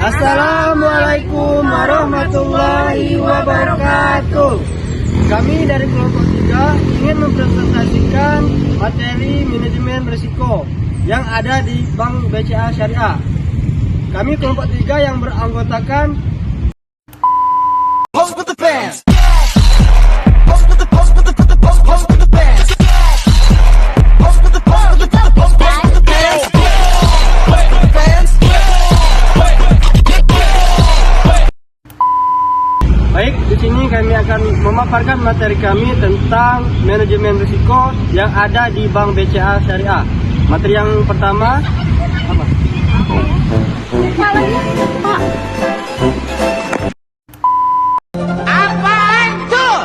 Assalamualaikum warahmatullahi wabarakatuh. Kami dari kelompok 3 ingin mempresentasikan materi manajemen risiko yang ada di Bank BCA Syariah. Kami kelompok 3 yang beranggotakan Baik, di sini kami akan memaparkan materi kami tentang manajemen risiko yang ada di Bank BCA Syariah. Materi yang pertama apa? Apaan tuh?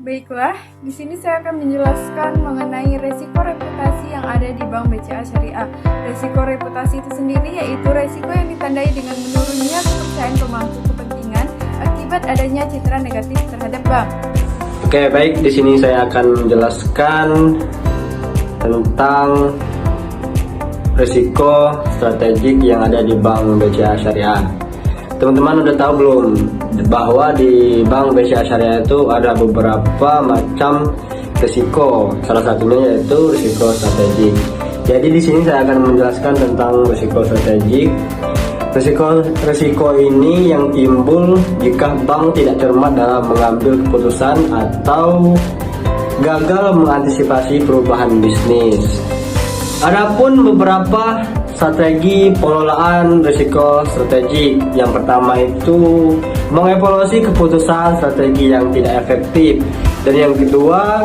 Baiklah, di sini saya akan menjelaskan mengenai resiko reputasi yang ada di Bank BCA Syariah. Resiko reputasi itu sendiri yaitu resiko yang ditandai dengan menurunnya kepercayaan pemangku kepentingan akibat adanya citra negatif terhadap bank. Oke, baik, di sini saya akan menjelaskan tentang risiko strategik yang ada di Bank BCA Syariah. Teman-teman udah tahu belum bahwa di Bank BCA Syariah itu ada beberapa macam risiko. Salah satunya yaitu risiko strategik. Jadi di sini saya akan menjelaskan tentang risiko strategik. Risiko ini yang timbul jika bank tidak cermat dalam mengambil keputusan atau gagal mengantisipasi perubahan bisnis. Adapun beberapa strategi pengelolaan risiko strategik. Yang pertama itu mengevaluasi keputusan strategi yang tidak efektif, dan yang kedua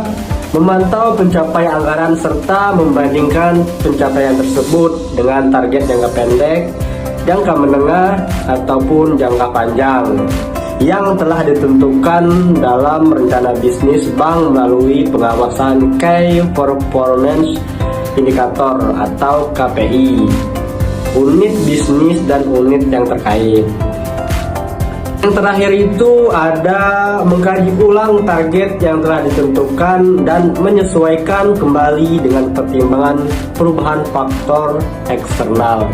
memantau pencapaian anggaran serta membandingkan pencapaian tersebut dengan target jangka pendek, jangka menengah ataupun jangka panjang yang telah ditentukan dalam rencana bisnis bank melalui pengawasan Key Performance Indikator atau KPI, unit bisnis dan unit yang terkait. Yang terakhir itu ada mengkaji ulang target yang telah ditentukan dan menyesuaikan kembali dengan pertimbangan perubahan faktor eksternal.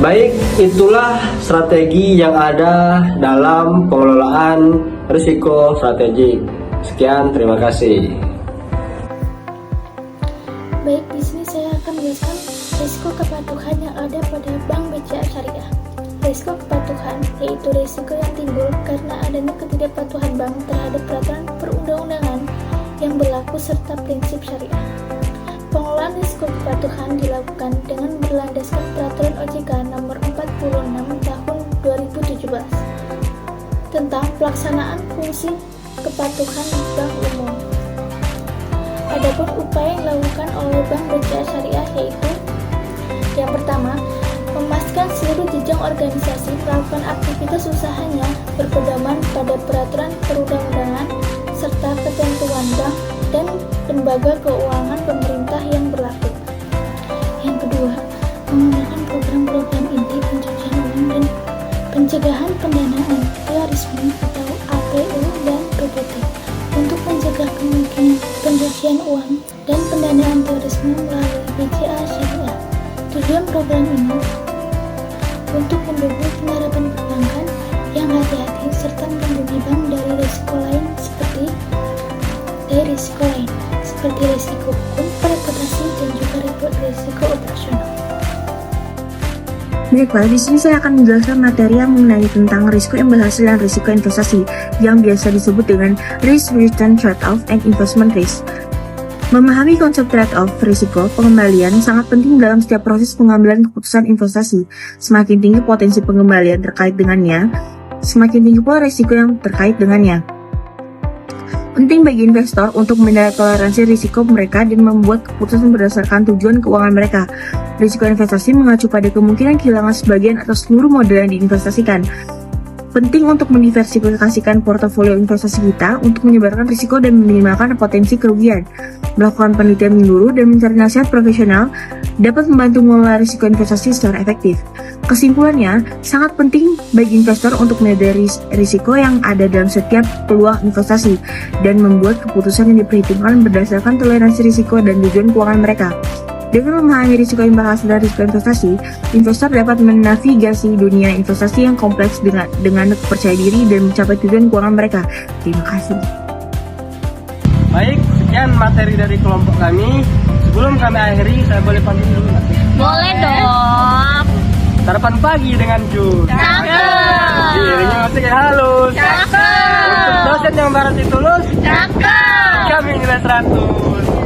Baik, itulah strategi yang ada dalam pengelolaan risiko strategik. Sekian, terima kasih. Baik, di sini saya akan menjelaskan risiko kepatuhan yang ada pada Bank BCA Syariah. Risiko kepatuhan yaitu risiko yang timbul karena adanya ketidakpatuhan bank terhadap peraturan perundang-undangan yang berlaku serta prinsip syariah. Pengelolaan risiko kepatuhan dilakukan dengan berlandaskan peraturan OJK nomor 46 tahun 2017 tentang pelaksanaan fungsi kepatuhan bank umum. Adapun upaya yang dilakukan oleh Bank BCA Syariah yaitu yang pertama, memastikan seluruh jenjang organisasi melakukan aktivitas usahanya berpedoman pada peraturan perundang-undangan serta ketentuan bank dan lembaga keuangan pemerintah yang berlaku. Yang kedua, menggunakan program-program inti pencucian uang dan pencegahan pendanaan terorisme atau APU dan PPT untuk mencegah kemungkinan pencucian uang dan pendanaan terorisme melalui BCA Syariah. Tujuan program ini untuk membebani penerapan perbankan yang hati-hati serta melindungi bank dari risiko lain seperti risiko hukum, reputasi, dan juga risiko operasional. Baiklah, di sini saya akan menjelaskan materi yang mengenai tentang risiko berhasil dan risiko investasi yang biasa disebut dengan risk return trade-off and investment risk. Memahami konsep trade-off risiko pengembalian sangat penting dalam setiap proses pengambilan keputusan investasi. Semakin tinggi potensi pengembalian terkait dengannya, semakin tinggi pula risiko yang terkait dengannya. Penting bagi investor untuk menilai toleransi risiko mereka dan membuat keputusan berdasarkan tujuan keuangan mereka. Risiko investasi mengacu pada kemungkinan kehilangan sebagian atau seluruh modal yang diinvestasikan. Penting untuk mendiversifikasikan portofolio investasi kita untuk menyebarkan risiko dan meminimalkan potensi kerugian. Melakukan penelitian menyeluruh dan mencari nasihat profesional dapat membantu mengelola risiko investasi secara efektif. Kesimpulannya, sangat penting bagi investor untuk menyadari risiko yang ada dalam setiap peluang investasi dan membuat keputusan yang diperhitungkan berdasarkan toleransi risiko dan tujuan keuangan mereka. Dengan memahami risiko imbal hasil dan risiko investasi, investor dapat menavigasi dunia investasi yang kompleks dengan percaya diri dan mencapai tujuan keuangan mereka. Terima kasih. Baik, sekian materi dari kelompok kami. Sebelum kami akhiri, saya boleh pamit dulu nggak sih? Boleh dong. Sarapan pagi dengan Jun. Cakep. Diiringi musik yang halus. Cakep. Untuk dosen yang barat ditulus, Cakep. kami nilai 100.